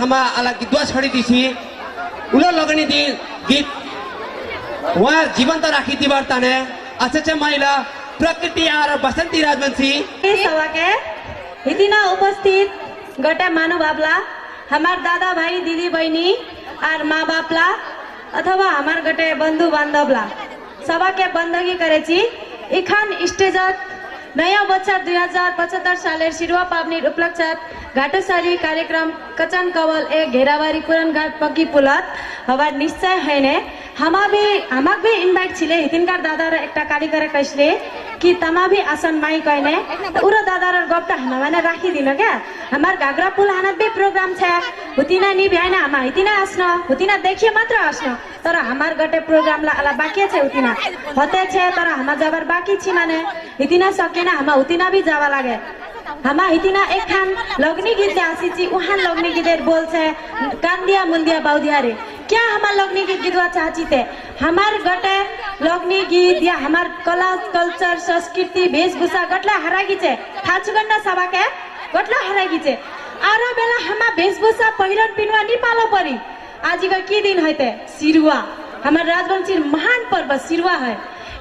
हमा आला गीतवा छड़ी दिसी उला लगनी दी गीत वहाँ जीवंत राखी दिबार ताने अच्छे महिला प्रकृति और बसंती राजवंशी सवाके इतना उपस्थित गटा मानव बापला हमार दादा भाई दीदी बहनी और माँ बापला अथवा हमार गटे बंधु बांधवला सभा के बंदगी करे छी इखान स्टेजत नया बच्चा 2075 सालेर शिरुवा पावनीर उपलक्षत घाटोसारी कार्यक्रम कचन कवल ए घेराबारी पुरान घाट पक्की पुलत हवा निश्चय है ने हमाक भी इनवाइट छिले हितिनकार दादार एक कारीगर कैसले कि तमा भी आसन माई कहने उरो दादार गप्ता हमाने राखी दिन क्या हमार घागरा पुल हानत भी प्रोग्राम छे हुतिना नि भ्याइना हमा हितिना आस्न हुतिना देखिए मात्र आस्न तर हमार गटे प्रोग्राम ला अला बाकी छे हुतिना होते छे तर हमा जाबार बाकी छी माने हितिना सकेना हमा हुतिना भी जावा लागे हमा हितिना एक खान लगनी गीत आसी छी उहान लगनी गीतेर बोल छे कांदिया मुंदिया बाउदिया रे क्या हमार लगनी गीत गीतवा चाहची थे हमार गटे लगनी गीत या हमार कला कल्चर संस्कृति वेशभूषा गटला हरागी छे थाचुगंडा सभा के गटला हरागी छे आरो बेला हमा वेशभूषा पहिरन पिनवा नि पालो परी आज का की दिन होते सिरुवा हमार राजवंशी महान पर्व सिरुवा है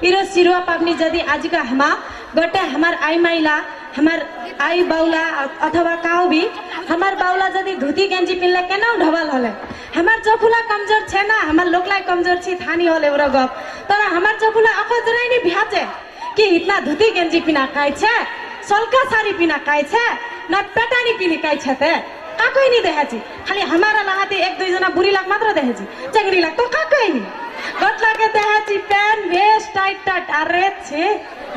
इरो सिरुवा पावनी जदि आज का हमा गटे हमार आई माइला हमार आई बाउला अथवा काउ भी हमार बाउला जदि धोती गंजी पिनले केना ढबल हले हमार चफुला कमजोर छे ना हमार लोकलाई कमजोर छी थानी हले उरा गप तर हमार चफुला अखजराई नि भ्याचे कि इतना धोती गंजी पिना काय छे सलका साड़ी पिना काय छे ना पेटानी पिनी काय छे ते काकोई नि देहाची खाली हमारा लाहाते एक दुई जना बुरी लाग मात्र देहाची चंगरी लाग तो काकोई नि गटला के देहाची पैन वेस्ट टाइट टाइट अरे छे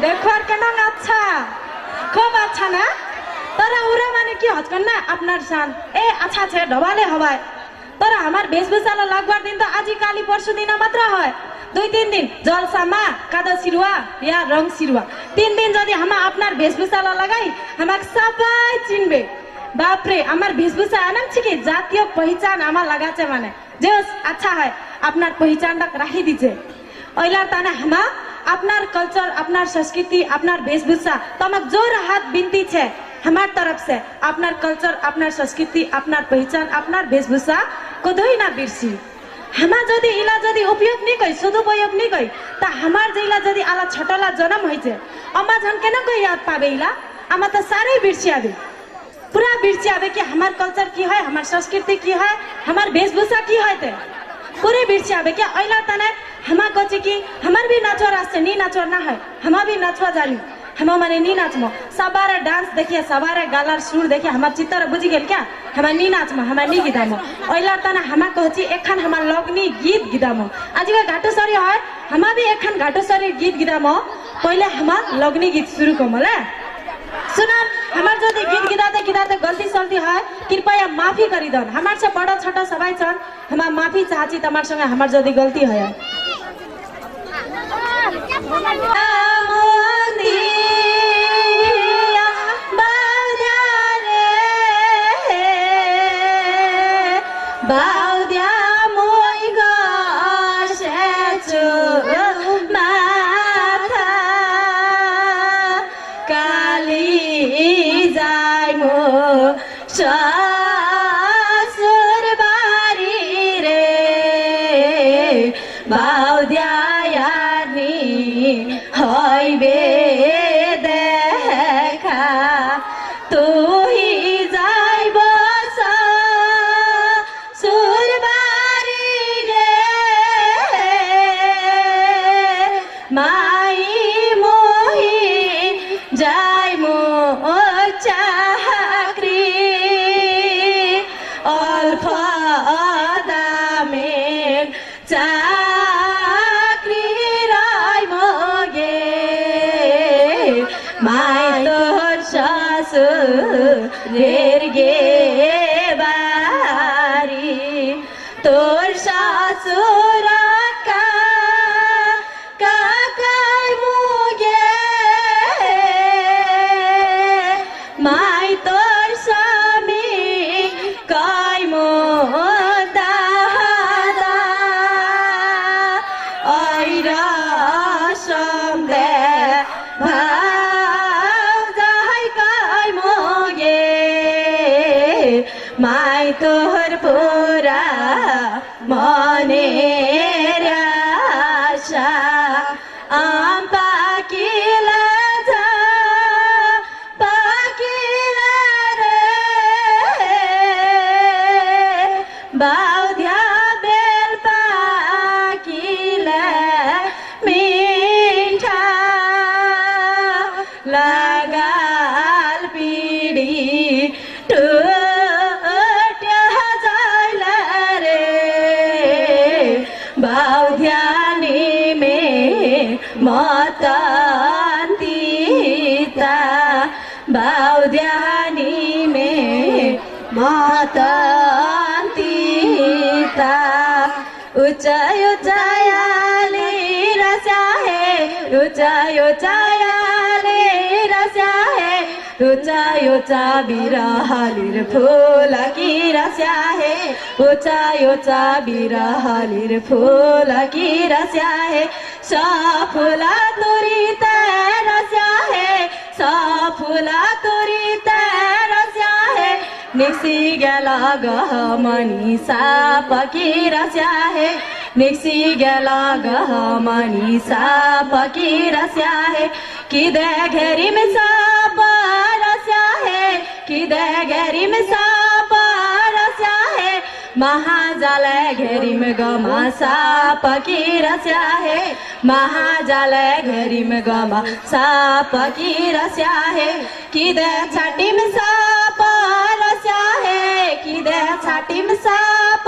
देखो और केना अच्छा खूब अच्छा ना तर उरा माने की हचकन ना अपनार शान ए अच्छा छे ढबाले हवाय तर हमार वेशभूषा लगवार दिन तो आज काली परसु दिन मात्र है 2-3 दिन जलसामा कादा सिरुवा या रंग सिरुवा 3 दिन जदि हम अपनार वेशभूषा लगाई हमाक सबै चिनबे बापरे हमार वेशभूषा आनम छिके जातीय पहचान हमार लगाचे माने जे अच्छा है अपनार पहचान तक राखी दीछे ओइलार ताने हमा अपनार कल्चर अपनार संस्कृति अपनार वेशभूषा तमक जोर हाथ बिनती छे हमार तरफ से अपनार कल्चर अपनार संस्कृति अपनार पहचान अपनार वेशभूषा कदोई ना बिरसी हमा जदि इला जदि उपयोग नहीं कई सदुपयोग नहीं कई ता हमार जइला जदि आला छटला जन्म होई छे अम्मा जन केना को याद पाबे इला आमा त सारे बिरसी आबे पूरा बिरसी आबे कि हमार कल्चर की है हमार संस्कृति की है हमार वेशभूषा की है ते पूरे बिरसी आबे क्या ओइला तने हमा कचे कि हमार भी नाचवा रास्ते नी नाचवा ना है हमा भी नाचवा जानी हम माने नी नाचमो सबारे डांस देखिए सबारे गालार सुर देखिए हमार चित्तर बुझी गेल क्या हमार नी नाचमो हमार नी गिदामो ओइला तना हमा कहची एखान हमार लगनी गीत गिदामो आज का घाटोसरी है हमा भी एखान घाटोसरी गीत गिदामो पहले हमार लगनी गीत शुरू कमले सुना हमार जदि गीत गिदाते गिदाते गलती सल्ती है कृपया माफी करी दन हमार से बड़ा छोटा सबाई छन हमार माफी चाहची तमार संगे हमार जदि गलती है बाउद्या मोइ गसेछु माथा काली जाय मो ससुर बारी रे बाउद्या यानी हइबे देखा तू ही जाय बस माई मोही जाय मो चाकरी अल्प दामेर चाकरी राय मोगे माई तोर ससुरेर गे बारी तोर ससुर माई तो मोहर पूरा मनेर आशा आम पाकिला जा पाकिला रे बाउध्या बेल पाकिला मीठा लगाल पिडी टुट्या जाइल रे बाउध्यानी में मतन्तिता बाउध्यानी में मतन्तिता उचाइ उचायाले रस्या है उचाइ उचायाले रस्या है उचाइ उचा बिरहलिर फूल की रस्या है उचाइ उचा बिरहलिर फूल की रस्या है सफुला तोरी रस्या है सफुला तोरी रस्या है निक्सी गेला गहमनी साप की रस्या है निक्सी गेला गहमनी साप की रस्या है किदे घेरी में साप रस्या है किदे घेरी में साप रस्या है महाजाल घेरी में गमा साप की रस्या है महाजाल घेरी में गमा साप की रस्या है किदे छाटी में साप रस्या है किदे छाटी में साप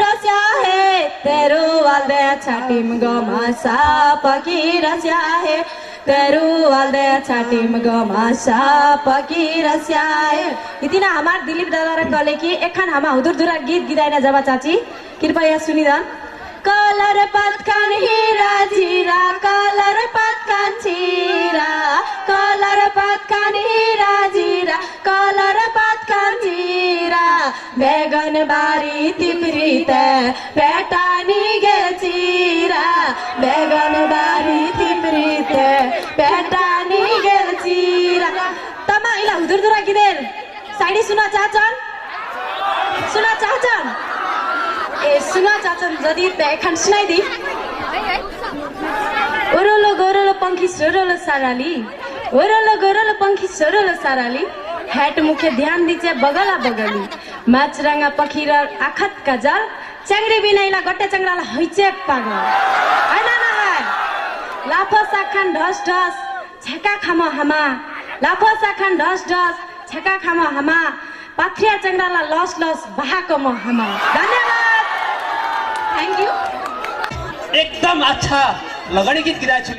रस्या है तेरो वाले छाटी में गमा साप की रस्या है तेरू वाले छाटी में गमा साप की रस्या है इतना हमार दिलीप दादा र कले कि एखान हमा हुदुरदुरा गीत गिदाइन जाबा चाची कृपया सुनिदान कलर पत्कान हीरा जीरा कलर पत्कान चीरा कलर पत्कान हीरा जीरा कलर पत्कान जीरा बेगन बारी तिप्रित पेटानी गे चीरा बेगन बारी तिप्रित पेटानी गे चीरा तमा इला हुदुरदुरा गिदेर साइडी सुना चाहछन् ए सुना चाहछन् जदि एखान सुनाइदि ओरोलो गोरोलो पंखी सोरोलो साराली ओरोलो गोरोलो पंखी सोरोलो साराली हेट मुखे ध्यान दिचे बगला बगली माचरांगा पखीर आखत काजल च्याङ्रे बिनाइला गट्टे च्याङ्राला हैचे पागल हैन न लाफो साखान ढस ढस छेका खाम हामा लाफो साखान ढस ढस छेका खाम हामा पाथ्रिया च्याङ्राला लस लस बहाको म हामा धन्यवाद थ्यांक यू एकदम अच्छा लगनी गीत गिराएको छु